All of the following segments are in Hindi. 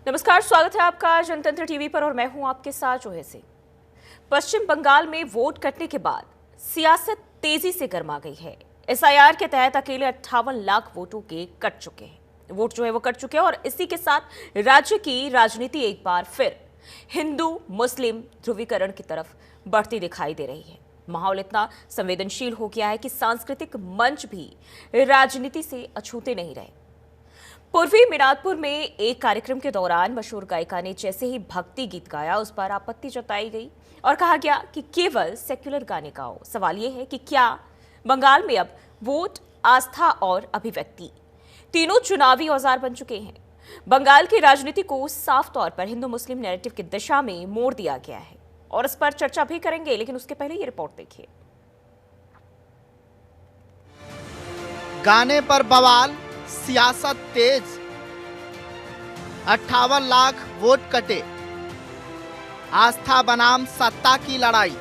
नमस्कार, स्वागत है आपका जनतंत्र टीवी पर और मैं हूं आपके साथ जोहे सिंह। पश्चिम बंगाल में वोट कटने के बाद सियासत तेजी से गर्मा गई है। एसआईआर के तहत अकेले 58 लाख वोटों के कट चुके हैं। वोट जो है वो कट चुके हैं और इसी के साथ राज्य की राजनीति एक बार फिर हिंदू मुस्लिम ध्रुवीकरण की तरफ बढ़ती दिखाई दे रही है। माहौल इतना संवेदनशील हो गया है कि सांस्कृतिक मंच भी राजनीति से अछूते नहीं रहे। पूर्वी मिनादपुर में एक कार्यक्रम के दौरान मशहूर गायिका ने जैसे ही भक्ति गीत गाया, उस पर आपत्ति जताई गई और कहा गया कि केवल सेक्युलर गाने गाओ। सवाल यह है कि क्या बंगाल में अब वोट, आस्था और अभिव्यक्ति तीनों चुनावी औजार बन चुके हैं। बंगाल की राजनीति को साफ तौर पर हिंदू मुस्लिम नैरेटिव की दिशा में मोड़ दिया गया है और इस पर चर्चा भी करेंगे, लेकिन उसके पहले ये रिपोर्ट देखिए। गाने पर बवाल, सियासत तेज, 58 लाख वोट कटे, आस्था बनाम सत्ता की लड़ाई।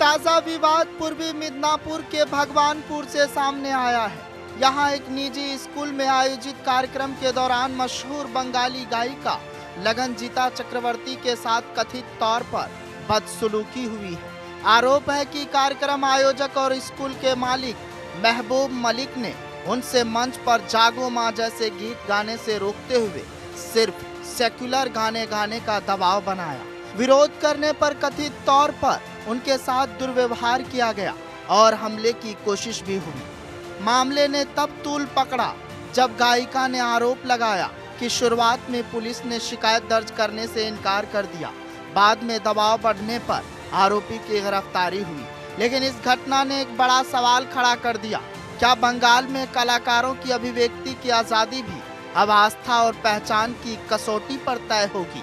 ताजा विवाद पूर्वी मिदनापुर के भगवानपुर से सामने आया है। यहां एक निजी स्कूल में आयोजित कार्यक्रम के दौरान मशहूर बंगाली गायिका लगनजीता चक्रवर्ती के साथ कथित तौर पर बदसलूकी हुई है। आरोप है कि कार्यक्रम आयोजक और स्कूल के मालिक महबूब मलिक ने उनसे मंच पर जागो मां जैसे गीत गाने से रोकते हुए सिर्फ सेक्युलर गाने गाने का दबाव बनाया। विरोध करने पर कथित तौर पर उनके साथ दुर्व्यवहार किया गया और हमले की कोशिश भी हुई। मामले ने तब तूल पकड़ा जब गायिका ने आरोप लगाया कि शुरुआत में पुलिस ने शिकायत दर्ज करने से इनकार कर दिया। बाद में दबाव बढ़ने पर आरोपी की गिरफ्तारी हुई। लेकिन इस घटना ने एक बड़ा सवाल खड़ा कर दिया। क्या बंगाल में कलाकारों की अभिव्यक्ति की आज़ादी भी अब आस्था और पहचान की कसौटी पर तय होगी?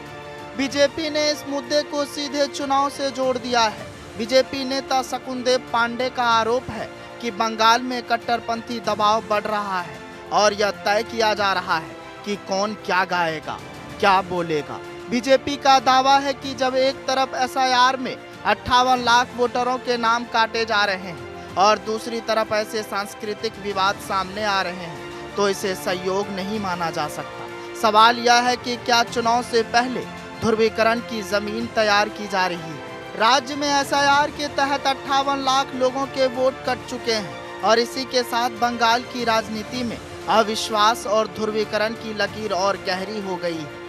बीजेपी ने इस मुद्दे को सीधे चुनाव से जोड़ दिया है। बीजेपी नेता शकुनदेव पांडे का आरोप है कि बंगाल में कट्टरपंथी दबाव बढ़ रहा है और यह तय किया जा रहा है कि कौन क्या गाएगा, क्या बोलेगा। बीजेपी का दावा है कि जब एक तरफ एसआईआर में 58 लाख वोटरों के नाम काटे जा रहे हैं और दूसरी तरफ ऐसे सांस्कृतिक विवाद सामने आ रहे हैं तो इसे सहयोग नहीं माना जा सकता। सवाल यह है कि क्या चुनाव से पहले ध्रुवीकरण की जमीन तैयार की जा रही है? राज्य में एसआईआर के तहत 58 लाख लोगों के वोट कट चुके हैं और इसी के साथ बंगाल की राजनीति में अविश्वास और ध्रुवीकरण की लकीर और गहरी हो गई है।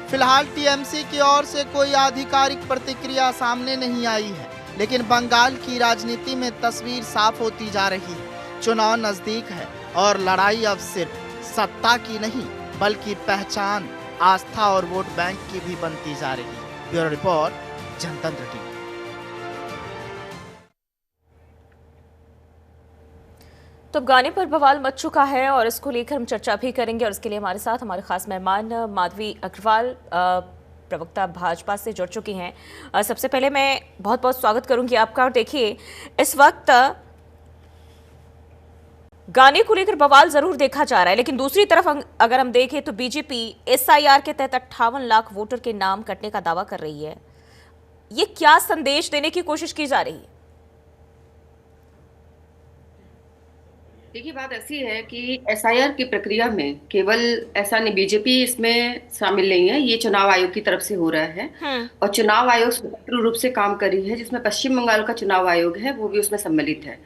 फिलहाल टीएमसी की ओर से कोई आधिकारिक प्रतिक्रिया सामने नहीं आई है, लेकिन बंगाल की राजनीति में तस्वीर साफ होती जा रही है। चुनाव नजदीक है और लड़ाई अब सिर्फ सत्ता की नहीं बल्कि पहचान, आस्था और वोट बैंक की भी बनती जा रही है। ब्यूरो रिपोर्ट, जनतंत्र टीवी। तो अब गाने पर बवाल मच चुका है और इसको लेकर हम चर्चा भी करेंगे और इसके लिए हमारे साथ हमारे खास मेहमान माधवी अग्रवाल, प्रवक्ता भाजपा से जुड़ चुकी हैं। सबसे पहले मैं बहुत बहुत स्वागत करूंगी आपका। और देखिए, इस वक्त गाने को लेकर बवाल जरूर देखा जा रहा है, लेकिन दूसरी तरफ अगर हम देखें तो बीजेपी एसआईआर के तहत 58 लाख वोटर के नाम कटने का दावा कर रही है। ये क्या संदेश देने की कोशिश की जा रही है? देखिए, बात ऐसी है कि एसआईआर की प्रक्रिया में केवल ऐसा नहीं, बीजेपी इसमें शामिल नहीं है। ये चुनाव आयोग की तरफ से हो रहा है और चुनाव आयोग स्वतंत्र रूप से काम कर रही है, जिसमें पश्चिम बंगाल का चुनाव आयोग है वो भी उसमें सम्मिलित है।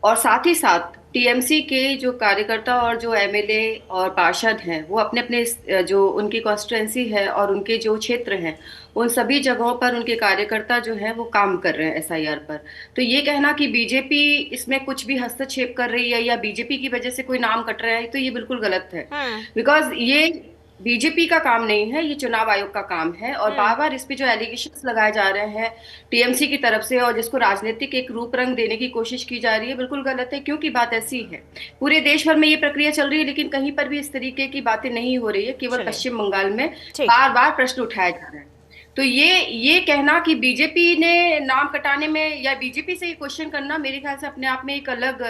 और साथ ही साथ टीएमसी के जो कार्यकर्ता और जो एमएलए और पार्षद हैं वो अपने अपने जो उनकी कॉन्स्टिट्यूएंसी है और उनके जो क्षेत्र हैं उन सभी जगहों पर उनके कार्यकर्ता जो हैं वो काम कर रहे हैं एसआईआर पर। तो ये कहना कि बीजेपी इसमें कुछ भी हस्तक्षेप कर रही है या बीजेपी की वजह से कोई नाम कट रहा है, तो ये बिल्कुल गलत है। बिकॉज ये बीजेपी का काम नहीं है, ये चुनाव आयोग का काम है। और बार बार इस पे जो एलिगेशंस लगाए जा रहे हैं टीएमसी की तरफ से और जिसको राजनीतिक एक रूप रंग देने की कोशिश की जा रही है, बिल्कुल गलत है। क्योंकि बात ऐसी है, पूरे देश भर में ये प्रक्रिया चल रही है लेकिन कहीं पर भी इस तरीके की बातें नहीं हो रही है। केवल पश्चिम बंगाल में बार बार प्रश्न उठाया जा रहा है। तो ये कहना कि बीजेपी ने नाम कटाने में या बीजेपी से ये क्वेश्चन करना मेरे ख्याल से अपने आप में एक अलग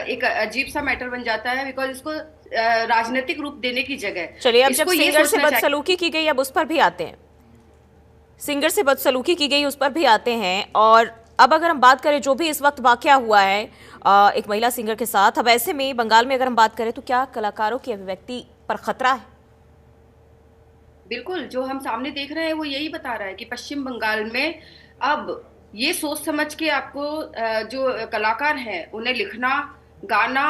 एक अजीब सा मैटर बन जाता है। बिकॉज इसको राजनीतिक रूप देने की जगह, चलिए अब जब सिंगर से बदसलूकी की गई अब उस पर भी आते हैं। सिंगर से बदसलूकी की गई उस पर भी आते हैं। और अब अगर हम बात करें जो भी इस वक्त वाकया हुआ है एक महिला सिंगर के साथ, अब ऐसे में बंगाल में अगर हम बात करें तो क्या कलाकारों की अभिव्यक्ति पर खतरा है? बिल्कुल, जो हम सामने देख रहे हैं वो यही बता रहा है कि पश्चिम बंगाल में अब ये सोच समझ के आपको जो कलाकार हैं उन्हें लिखना, गाना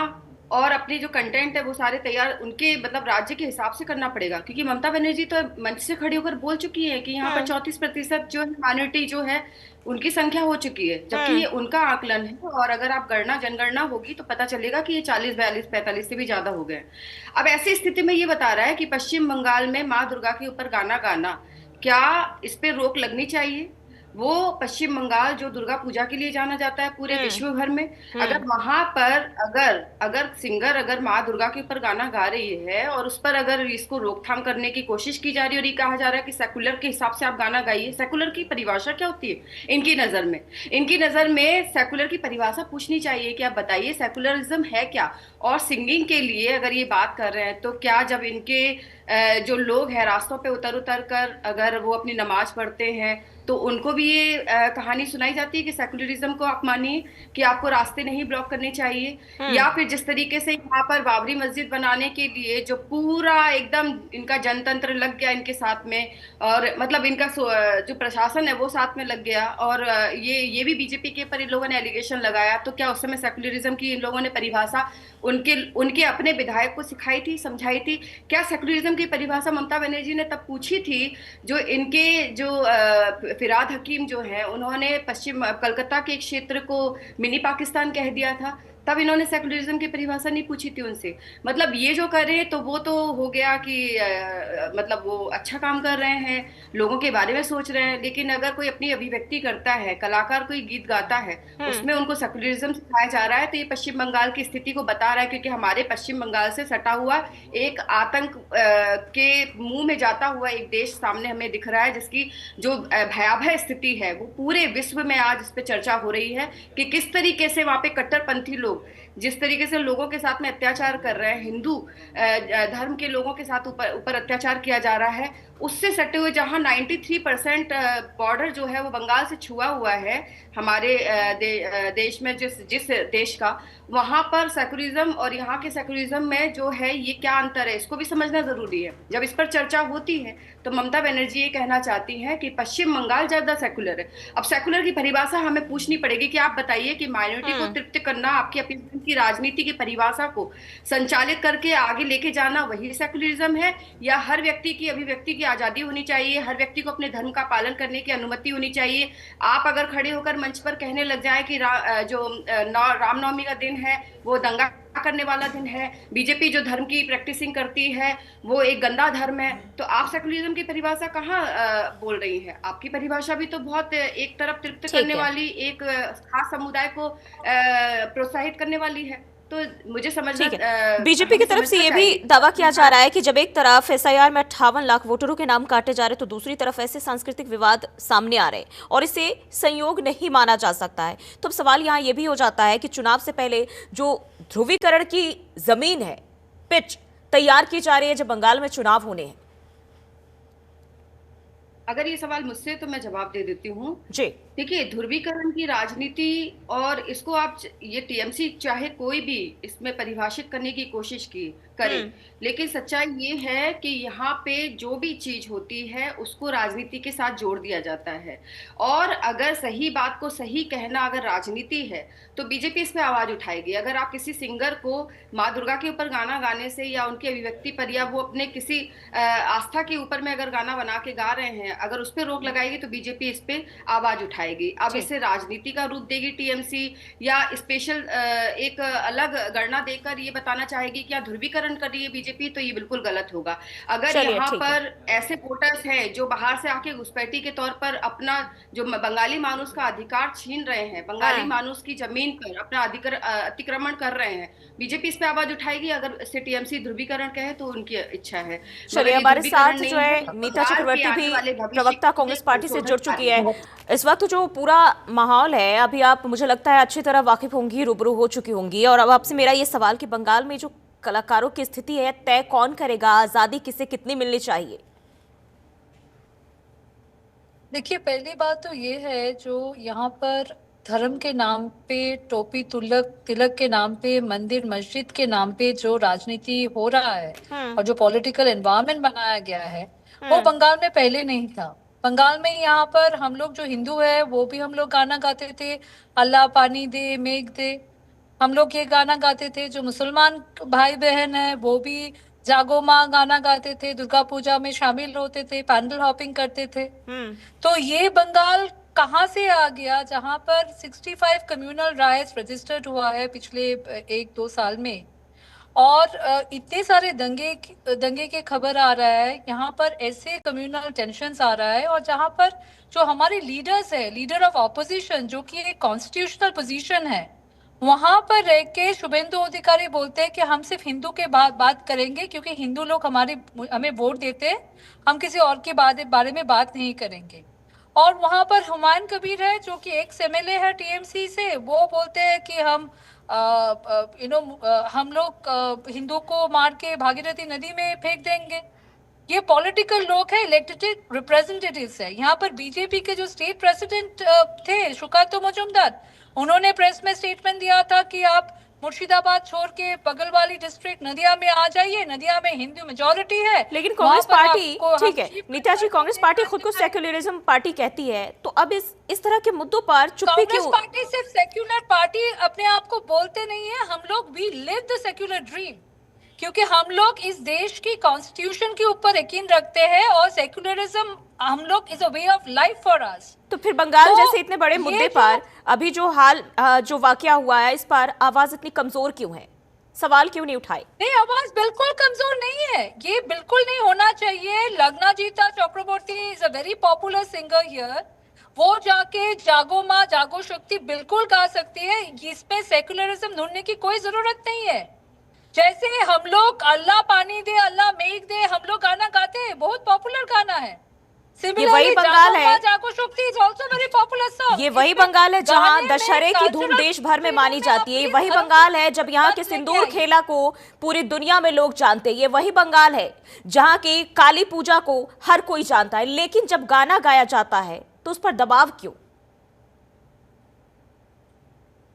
और अपने जो कंटेंट है वो सारे तैयार उनके मतलब राज्य के हिसाब से करना पड़ेगा, क्योंकि ममता बनर्जी तो मंच से खड़ी होकर बोल चुकी है कि यहाँ पर 34% जो ह्यूमैनिटी जो है उनकी संख्या हो चुकी है, जबकि ये उनका आकलन है। और अगर आप गणना जनगणना होगी तो पता चलेगा कि ये 40 42 45 से भी ज्यादा हो गए। अब ऐसी स्थिति में ये बता रहा है कि पश्चिम बंगाल में माँ दुर्गा के ऊपर गाना गाना, क्या इस पे रोक लगनी चाहिए? वो पश्चिम बंगाल जो दुर्गा पूजा के लिए जाना जाता है पूरे विश्व भर में, अगर वहां पर अगर अगर सिंगर अगर माँ दुर्गा के ऊपर गाना गा रही है और उस पर अगर इसको रोकथाम करने की कोशिश की जा रही है और ये कहा जा रहा है कि सेकुलर के हिसाब से आप गाना गाइए, सेकुलर की परिभाषा क्या होती है इनकी नजर में? इनकी नजर में सेकुलर की परिभाषा पूछनी चाहिए कि आप बताइए सेकुलरिज्म है क्या। और सिंगिंग के लिए अगर ये बात कर रहे हैं तो क्या जब इनके जो लोग हैं रास्तों पे उतर उतर कर अगर वो अपनी नमाज पढ़ते हैं तो उनको भी ये कहानी सुनाई जाती है कि सेकुलरिज्म को आप मानिए कि आपको रास्ते नहीं ब्लॉक करने चाहिए? या फिर जिस तरीके से यहाँ पर बाबरी मस्जिद बनाने के लिए जो पूरा एकदम इनका जनतंत्र लग गया इनके साथ में, और मतलब इनका जो प्रशासन है वो साथ में लग गया, और ये भी बीजेपी के ऊपर इन लोगों ने एलिगेशन लगाया, तो क्या उस समय सेकुलरिज्म की इन लोगों ने परिभाषा उनके उनके अपने विधायक को सिखाई थी, समझाई थी? क्या सेकुलरिज्म की परिभाषा ममता बनर्जी ने तब पूछी थी? जो इनके जो फिराद हकीम जो है उन्होंने पश्चिम कलकत्ता के एक क्षेत्र को मिनी पाकिस्तान कह दिया था, तब इन्होंने सेकुलरिज्म की परिभाषा नहीं पूछी थी उनसे। मतलब ये जो कर रहे हैं तो वो तो हो गया कि मतलब वो अच्छा काम कर रहे हैं, लोगों के बारे में सोच रहे हैं, लेकिन अगर कोई अपनी अभिव्यक्ति करता है, कलाकार कोई गीत गाता है, उसमें उनको सेकुलरिज्म सिखाया जा रहा है, तो ये पश्चिम बंगाल की स्थिति को बता रहा है। क्योंकि हमारे पश्चिम बंगाल से सटा हुआ एक आतंक के मुंह में जाता हुआ एक देश सामने हमें दिख रहा है, जिसकी जो भयावह स्थिति है वो पूरे विश्व में आज इस पे चर्चा हो रही है कि किस तरीके से वहां पे कट्टरपंथी लोग जिस तरीके से लोगों के साथ में अत्याचार कर रहे हैं, हिंदू धर्म के लोगों के साथ ऊपर अत्याचार किया जा रहा है, उससे सटे हुए जहां 93% बॉर्डर जो है वो बंगाल से छुआ हुआ है हमारे देश में, जिस देश का, वहां पर सेकुलरिज्म और यहाँ के सेकुलरिज्म में जो है ये क्या अंतर है, इसको भी समझना जरूरी है। जब इस पर चर्चा होती है तो ममता बनर्जी ये कहना चाहती हैं कि पश्चिम बंगाल ज्यादा सेकुलर है। अब सेकुलर की परिभाषा हमें पूछनी पड़ेगी कि आप बताइए कि माइनॉरिटी को तृप्त करना, आपकी अपनी की राजनीति की परिभाषा को संचालित करके आगे लेके जाना वही सेकुलरिज्म है, या हर व्यक्ति की अभिव्यक्ति की आजादी होनी चाहिए, हर व्यक्ति को अपने धर्म का पालन करने की अनुमति होनी चाहिए? आप अगर खड़े होकर मंच पर कहने लग जाए कि रामनवमी का दिन है वो दंगा करने वाला दिन है, बीजेपी जो धर्म की प्रैक्टिसिंग करती है वो एक गंदा धर्म है, तो आप सेकुलरिज्म की परिभाषा कहाँ बोल रही है? आपकी परिभाषा भी तो बहुत एक तरफ तृप्त करने वाली, एक खास समुदाय को प्रोत्साहित करने वाली है। तो मुझे समझना, बीजेपी की तरफ से ये भी दावा किया जा रहा है कि जब एक तरफ एसआईआर में 58 लाख वोटरों के नाम काटे जा रहे तो दूसरी तरफ ऐसे सांस्कृतिक विवाद सामने आ रहे और इसे संयोग नहीं माना जा सकता है। तो अब सवाल यहाँ ये भी हो जाता है कि चुनाव से पहले जो ध्रुवीकरण की जमीन है, पिच तैयार की जा रही है जब बंगाल में चुनाव होने हैं। अगर ये सवाल मुझसे तो मैं जवाब दे देती हूँ जी। देखिए, ध्रुवीकरण की राजनीति और इसको आप ये टीएमसी चाहे कोई भी इसमें परिभाषित करने की कोशिश की करे, लेकिन सच्चाई ये है कि यहाँ पे जो भी चीज होती है उसको राजनीति के साथ जोड़ दिया जाता है। और अगर सही बात को सही कहना अगर राजनीति है तो बीजेपी इस पे आवाज उठाएगी। अगर आप किसी सिंगर को माँ दुर्गा के ऊपर गाना गाने से या उनकी अभिव्यक्ति पर या वो अपने किसी आस्था के ऊपर में अगर गाना बना के गा रहे हैं, अगर उस पर रोक लगाएगी तो बीजेपी इस पे आवाज उठाएगी। अब इसे राजनीति का रूप देगी टीएमसी, या स्पेशल एक अलग गणना देकर ये बताना चाहेगी कि ध्रुवीकरण कर रही है बीजेपी, तो ये बिल्कुल गलत होगा। अगर यहाँ पर ऐसे वोटर्स हैं जो बाहर से आके घुसपैठी के तौर पर अपना जो बंगाली मानुस का अधिकार छीन रहे हैं, बंगाली मानुस की जमीन पर अपना अतिक्रमण कर रहे हैं, बीजेपी इस पे आवाज उठाएगी। अगर इसे टीएमसी ध्रुवीकरण कहे तो उनकी इच्छा है। चलिए, हमारे साथ जो है मीता चक्रवर्ती भी प्रवक्ता कांग्रेस पार्टी से जुड़ चुकी है। इस वक्त जो पूरा माहौल है अभी आप मुझे लगता है अच्छी तरह वाकिफ होंगी, रूबरू हो चुकी होंगी, और अब आपसे मेरा ये सवाल कि बंगाल में जो कलाकारों की स्थिति है तय कौन करेगा, आजादी किसे कितनी मिलनी चाहिए? देखिए, पहली बात तो ये है जो यहाँ पर धर्म के नाम पे, टोपी तिलक के नाम पे, मंदिर मस्जिद के नाम पे जो राजनीति हो रहा है और जो पॉलिटिकल एनवायरनमेंट बनाया गया है वो बंगाल में पहले नहीं था। बंगाल में यहाँ पर हम लोग जो हिंदू है वो भी हम लोग गाना गाते थे, अल्लाह पानी दे मेघ दे, हम लोग ये गाना गाते थे। जो मुसलमान भाई बहन है वो भी जागो माँ गाना गाते थे, दुर्गा पूजा में शामिल होते थे, पैंडल हॉपिंग करते थे। तो ये बंगाल कहाँ से आ गया जहां पर 65 कम्युनल राइट्स रजिस्टर्ड हुआ है पिछले 1-2 साल में, और इतने सारे दंगे के खबर आ रहा है, यहाँ पर ऐसे कम्युनल टेंशंस आ रहा है, और जहां पर जो हमारे लीडर्स है, लीडर ऑफ ऑपोजिशन जो कि एक कॉन्स्टिट्यूशनल पोजीशन है, वहां पर रह के शुभेंदु अधिकारी बोलते हैं कि हम सिर्फ हिंदू के बात करेंगे क्योंकि हिंदू लोग हमें वोट देते हैं, हम किसी और के बारे में बात नहीं करेंगे। और वहां पर हुमायूं कबीर है जो कि एक्स एमएलए है टीएमसी से, वो बोलते हैं कि हम लोग हिंदू को मार के भागीरथी नदी में फेंक देंगे। ये पॉलिटिकल लोग हैं, इलेक्टेड रिप्रेजेंटेटिव्स है। यहाँ पर बीजेपी के जो स्टेट प्रेसिडेंट थे सुकातो मुजुमदार, उन्होंने प्रेस में स्टेटमेंट दिया था कि आप मुर्शिदाबाद छोड़ के बगल वाली डिस्ट्रिक्ट नदिया में आ जाइए, नदिया में हिंदू मेजोरिटी है। लेकिन कांग्रेस पार्टी, ठीक है नीता जी, कांग्रेस पार्टी खुद को सेक्युलरिज्म पार्टी कहती है, तो अब इस तरह के मुद्दों पर चुप्पी क्यों? कांग्रेस पार्टी सिर्फ सेक्युलर पार्टी अपने आप को बोलते नहीं है, हम लोग we live the secular dream, क्योंकि हम लोग इस देश की कॉन्स्टिट्यूशन के ऊपर यकीन रखते हैं और सेक्युलरिज्म हम लोग is a way of life for us. तो फिर बंगाल जैसे इतने बड़े मुद्दे पर अभी जो वाकया हुआ है, इस पर आवाज इतनी कमजोर क्यों है? सवाल क्यों नहीं उठाए? नहीं, आवाज बिल्कुल कमजोर नहीं है, ये बिल्कुल नहीं होना चाहिए। Lagnajita Chakraborty is a very popular singer here, वो जाके जागो माँ जागो शक्ति बिल्कुल गा सकती है, इसमें सेक्युलरिज्म ढूंढने की कोई जरूरत नहीं है। जैसे हम लोग अल्लाह पानी दे अल्लाह मेघ दे हम लोग गाना गाते हैं, बहुत पॉपुलर गाना है। ये वही बंगाल है, ये वही बंगाल है जहां दशहरे की धूम देश भर में मानी जाती है। ये वही बंगाल है जब यहाँ के सिंदूर खेला को पूरी दुनिया में लोग जानते हैं। ये वही बंगाल है जहां की काली पूजा को हर कोई जानता है, लेकिन जब गाना गाया जाता है तो उस पर दबाव क्यों?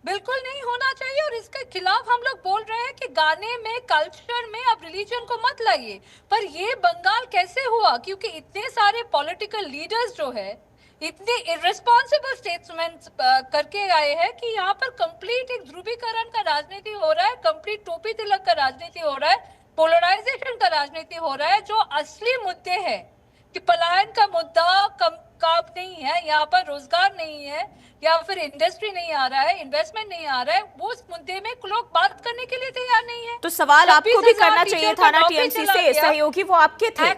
बिल्कुल नहीं होना चाहिए, और इसके खिलाफ हम लोग बोल रहे हैं कि गाने में, कल्चर में आप रिलीजन को मत लाइए। पर ये बंगाल कैसे हुआ? क्योंकि इतने सारे पॉलिटिकल लीडर्स जो है इतने इररिस्पॉन्सिबल स्टेटमेंट्स करके आए हैं कि यहाँ पर कंप्लीट एक ध्रुवीकरण का राजनीति हो रहा है, कंप्लीट टोपी तिलक का राजनीति हो रहा है, पोलराइजेशन का राजनीति हो रहा है। जो असली मुद्दे हैं कि पलायन का मुद्दा काम नहीं है, यहाँ पर रोजगार नहीं है, या फिर इंडस्ट्री नहीं आ रहा है, इन्वेस्टमेंट नहीं आ रहा है, वो उस मुद्दे में लोग बात करने के लिए तैयार नहीं है। तो सवाल आपको भी करना चाहिए था ना, टीएमसी से सहयोगी वो आपके थे।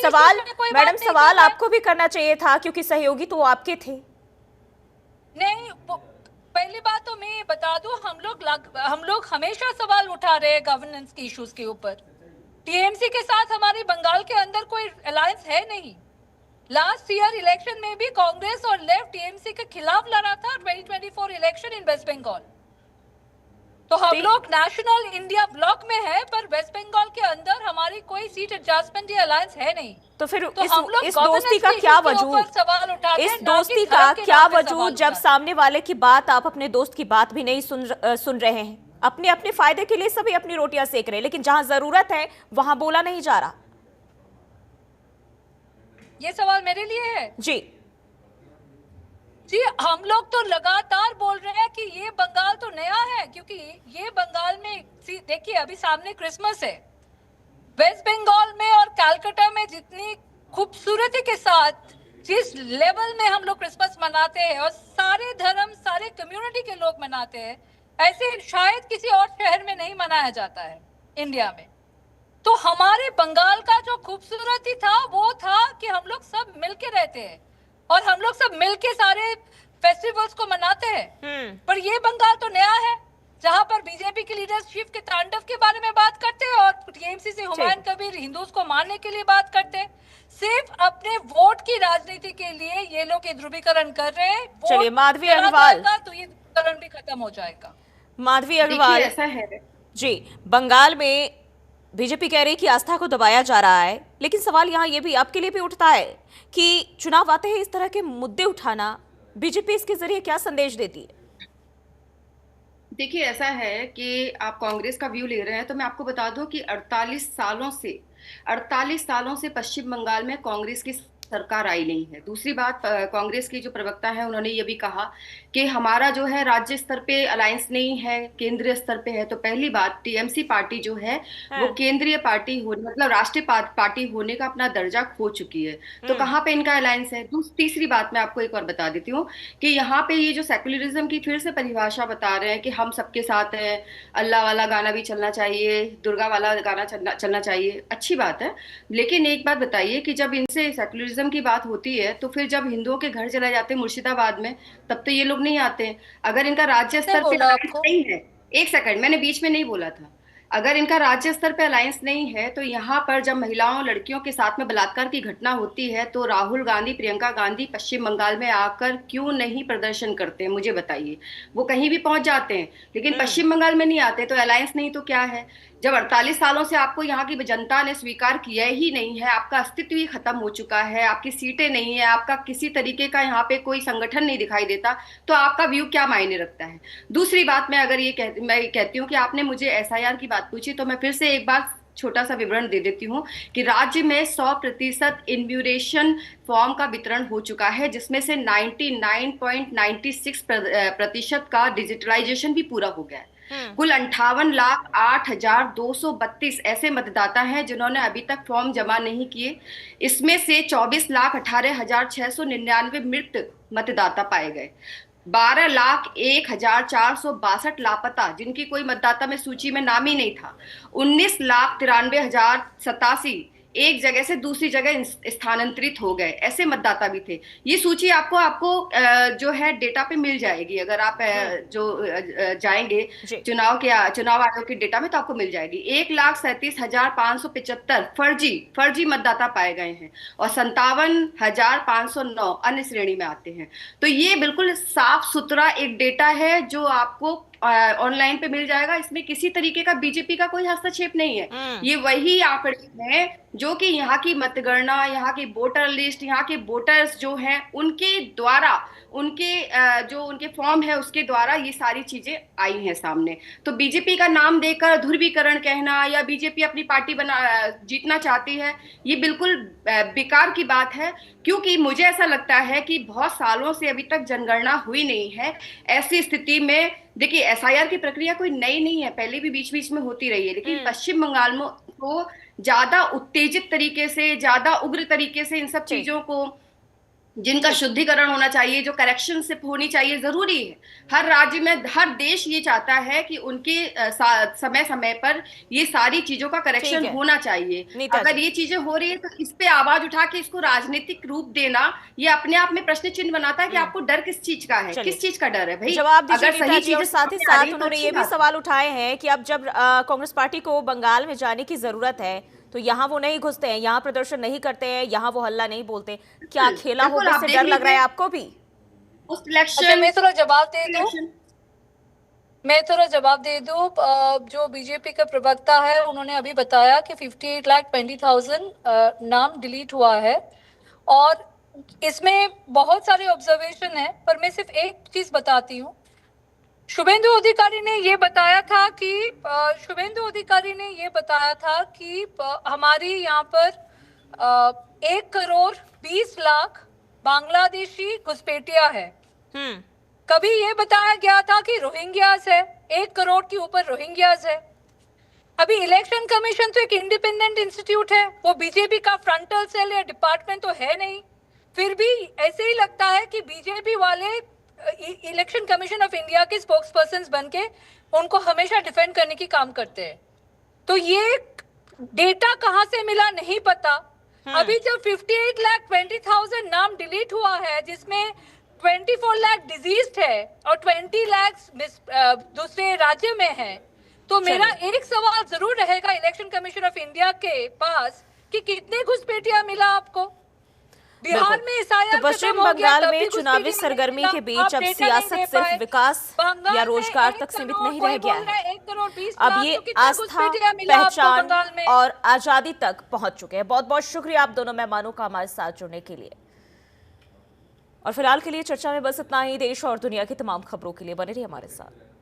सवाल मैडम, सवाल आपको भी करना चाहिए था क्योंकि सहयोगी तो वो आपके थे। नहीं, पहली बात तो मैं बता दूं, हम लोग हमेशा सवाल उठा रहे हैं गवर्नेंस के इश्यूज के ऊपर। टीएमसी के साथ हमारे बंगाल के अंदर कोई अलायंस है नहीं। लास्ट ईयर इलेक्शन में भी कांग्रेस और लेफ्ट टीएमसी के खिलाफ लड़ा था 2024 इलेक्शन इन वेस्ट बंगाल। तो हम लोग नेशनल इंडिया ब्लॉक में है, पर वेस्ट बंगाल के अंदर हमारी कोई सीट एडजस्टमेंट या अलायंस है नहीं। तो फिर इस दोस्ती का क्या वजूद? इस दोस्ती का क्या वजूद जब सामने वाले की बात, आप अपने दोस्त की बात भी नहीं सुन रहे हैं? अपने अपने फायदे के लिए सभी अपनी रोटियां सेक रहे हैं, लेकिन जहां जरूरत है वहां बोला नहीं जा रहा। ये सवाल मेरे लिए है जी। जी, हम लोग तो लगातार बोल रहे हैं कि ये बंगाल तो नया है, क्योंकि ये बंगाल में देखिए अभी सामने क्रिसमस है। वेस्ट बंगाल में और कलकत्ता में जितनी खूबसूरती के साथ जिस लेवल में हम लोग क्रिसमस मनाते हैं और सारे धर्म सारे कम्युनिटी के लोग मनाते हैं, ऐसे शायद किसी और शहर में नहीं मनाया जाता है इंडिया में। तो हमारे बंगाल का जो खूबसूरती था वो था कि हम लोग सब मिलके रहते हैं और हम लोग सब मिलके सारे फेस्टिवल्स को मनाते हैं। पर ये बंगाल तो नया है जहां पर बीजेपी की लीडरशिप के तांडव के बारे में बात करते हैं और टीएमसी से हुमायूं कबीर हिंदुओं को मारने के लिए बात करते हैं। सिर्फ अपने वोट की राजनीति के लिए ये लोग ये ध्रुवीकरण कर रहे हैं। चलिए माधवी अग्रवाल, तो ये ध्रुवीकरण भी खत्म हो जाएगा। माधवी अग्रवाल, ऐसा है जी, बंगाल में बीजेपी कह रही कि आस्था को दबाया जा रहा है, लेकिन सवाल यहाँ ये भी आपके लिए भी उठता है कि चुनाव आते हैं इस तरह के मुद्दे उठाना बीजेपी इसके जरिए क्या संदेश देती है? देखिए, ऐसा है कि आप कांग्रेस का व्यू ले रहे हैं, तो मैं आपको बता दूं कि 48 सालों से पश्चिम बंगाल में कांग्रेस की सरकार आई नहीं है। दूसरी बात, कांग्रेस की जो प्रवक्ता है उन्होंने ये भी कहा कि हमारा जो है राज्य स्तर पे अलायंस नहीं है, केंद्रीय स्तर पे है। तो पहली बात, टीएमसी पार्टी जो है वो केंद्रीय पार्टी होने, मतलब राष्ट्रीय पार्टी होने का अपना दर्जा खो चुकी है। तो कहाँ पे इनका अलायंस है? तीसरी बात मैं आपको एक और बता देती हूँ कि यहाँ पे ये जो सेकुलरिज्म की फिर से परिभाषा बता रहे हैं कि हम सबके साथ हैं, अल्लाह वाला गाना भी चलना चाहिए, दुर्गा वाला गाना चलना चाहिए, अच्छी बात है। लेकिन एक बात बताइए कि जब इनसे सेकुलरिज्म की बात होती है तो फिर जब हिंदुओं के घर चले जाते हैं मुर्शिदाबाद में, तब तो ये लोग नहीं आते हैं। अगर इनका राज्य स्तर पे अलायंस नहीं है, एक सेकंड, मैंने बीच में नहीं बोला था, अगर इनका राज्य स्तर पे अलायंस नहीं है तो यहाँ पर जब महिलाओं लड़कियों के साथ में बलात्कार की घटना होती है तो राहुल गांधी, प्रियंका गांधी पश्चिम बंगाल में आकर क्यों नहीं प्रदर्शन करते हैं? मुझे बताइए। वो कहीं भी पहुंच जाते हैं लेकिन पश्चिम बंगाल में नहीं आते। तो अलायंस नहीं तो क्या है? जब 48 सालों से आपको यहाँ की जनता ने स्वीकार किया ही नहीं है, आपका अस्तित्व ही खत्म हो चुका है, आपकी सीटें नहीं है, आपका किसी तरीके का यहाँ पे कोई संगठन नहीं दिखाई देता, तो आपका व्यू क्या मायने रखता है? दूसरी बात, मैं अगर मैं कहती हूँ कि आपने मुझे एसआईआर की बात पूछी, तो मैं फिर से एक बार छोटा सा विवरण दे देती हूँ कि राज्य में 100% इन्यूमरेशन फॉर्म का वितरण हो चुका है, जिसमें से 99.96% का डिजिटलाइजेशन भी पूरा हो गया है। कुल 58,08,232 ऐसे मतदाता हैं जिन्होंने अभी तक फॉर्म जमा नहीं किए। इसमें से 24,18,699 मृत मतदाता पाए गए। 12,01,462 लापता, जिनकी कोई मतदाता में सूची में नाम ही नहीं था। 19,93,087 एक जगह से दूसरी जगह स्थानांतरित हो गए, ऐसे मतदाता भी थे। ये सूची आपको जो है डेटा पे मिल जाएगी, अगर आप जाएंगे चुनाव आयोग के डेटा में तो आपको मिल जाएगी। 1,37,575 फर्जी मतदाता पाए गए हैं और 57,509 अन्य श्रेणी में आते हैं। तो ये बिल्कुल साफ सुथरा एक डेटा है जो आपको ऑनलाइन पे मिल जाएगा। इसमें किसी तरीके का बीजेपी का कोई हस्तक्षेप नहीं है। ये वही आंकड़े हैं जो कि यहाँ की मतगणना, यहाँ की वोटर लिस्ट, यहाँ के वोटर्स जो हैं उनके द्वारा, उनके फॉर्म है उसके द्वारा ये सारी चीजें आई हैं सामने। तो बीजेपी का नाम देकर ध्रुवीकरण कहना या बीजेपी अपनी पार्टी जीतना चाहती है, ये बिल्कुल बेकार की बात है। क्योंकि मुझे ऐसा लगता है कि बहुत सालों से अभी तक जनगणना हुई नहीं है। ऐसी स्थिति में देखिए, एसआईआर की प्रक्रिया कोई नई नहीं है, पहले भी बीच बीच में होती रही है, लेकिन पश्चिम बंगाल में तो ज्यादा उत्तेजित तरीके से, ज्यादा उग्र तरीके से इन सब चीजों को, जिनका शुद्धिकरण होना चाहिए, जो करेक्शनशिप होनी चाहिए, जरूरी है। हर राज्य में, हर देश ये चाहता है कि उनके समय समय पर ये सारी चीजों का करेक्शन होना चाहिए। अगर ये चीजें हो रही है तो इस पे आवाज उठा के इसको राजनीतिक रूप देना, ये अपने आप में प्रश्न चिन्ह बनाता है कि आपको डर किस चीज का है, किस चीज का डर है भाई? जवाब दीजिए। अगर सही चीजें साथ ही साथ उन्होंने ये भी सवाल उठाए हैं कि अब जब कांग्रेस पार्टी को बंगाल में जाने की जरूरत है तो यहाँ वो नहीं घुसते हैं, यहाँ प्रदर्शन नहीं करते हैं, यहाँ वो हल्ला नहीं बोलते। क्या खेला हो इससे डर लग रहा है आपको भी? अच्छा, मैं थोड़ा जवाब दे दूं। जो बीजेपी का प्रवक्ता है उन्होंने अभी बताया कि 58,20,000 नाम डिलीट हुआ है और इसमें बहुत सारे ऑब्जर्वेशन है, पर मैं सिर्फ एक चीज बताती हूँ। शुभेंदु अधिकारी ने ये बताया था कि हमारी यहाँ पर 1,20,00,000 बांग्लादेशी घुसपैठिया है। कभी ये बताया गया था कि रोहिंग्यास है, 1 करोड़ के ऊपर रोहिंग्यास है। अभी इलेक्शन कमीशन तो एक इंडिपेंडेंट इंस्टीट्यूट है, वो बीजेपी का फ्रंटल सेल या डिपार्टमेंट तो है नहीं। फिर भी ऐसे ही लगता है कि बीजेपी वाले इलेक्शन कमीशन ऑफ इंडिया के स्पोक्स पर्सन बन के उनको हमेशा डिफेंड करने की काम करते हैं। तो ये डेटा कहां से मिला नहीं पता। अभी जब 58,20,000 नाम डिलीट हुआ है, जिसमें 24 लाख डिजीज्ड है और 20 लाख दूसरे राज्य में है, तो मेरा एक सवाल जरूर रहेगा इलेक्शन कमीशन ऑफ इंडिया के पास कि कितने घुसपैठिया मिला आपको बिहार में? तो पश्चिम बंगाल में चुनावी सरगर्मी के बीच अब सियासत सिर्फ विकास या रोजगार तक सीमित नहीं रह गया है, अब ये आस्था, पहचान और आजादी तक पहुंच चुके हैं। बहुत बहुत शुक्रिया आप दोनों मेहमानों का हमारे साथ जुड़ने के लिए। और फिलहाल के लिए चर्चा में बस इतना ही। देश और दुनिया की तमाम खबरों के लिए बने रहिए हमारे साथ।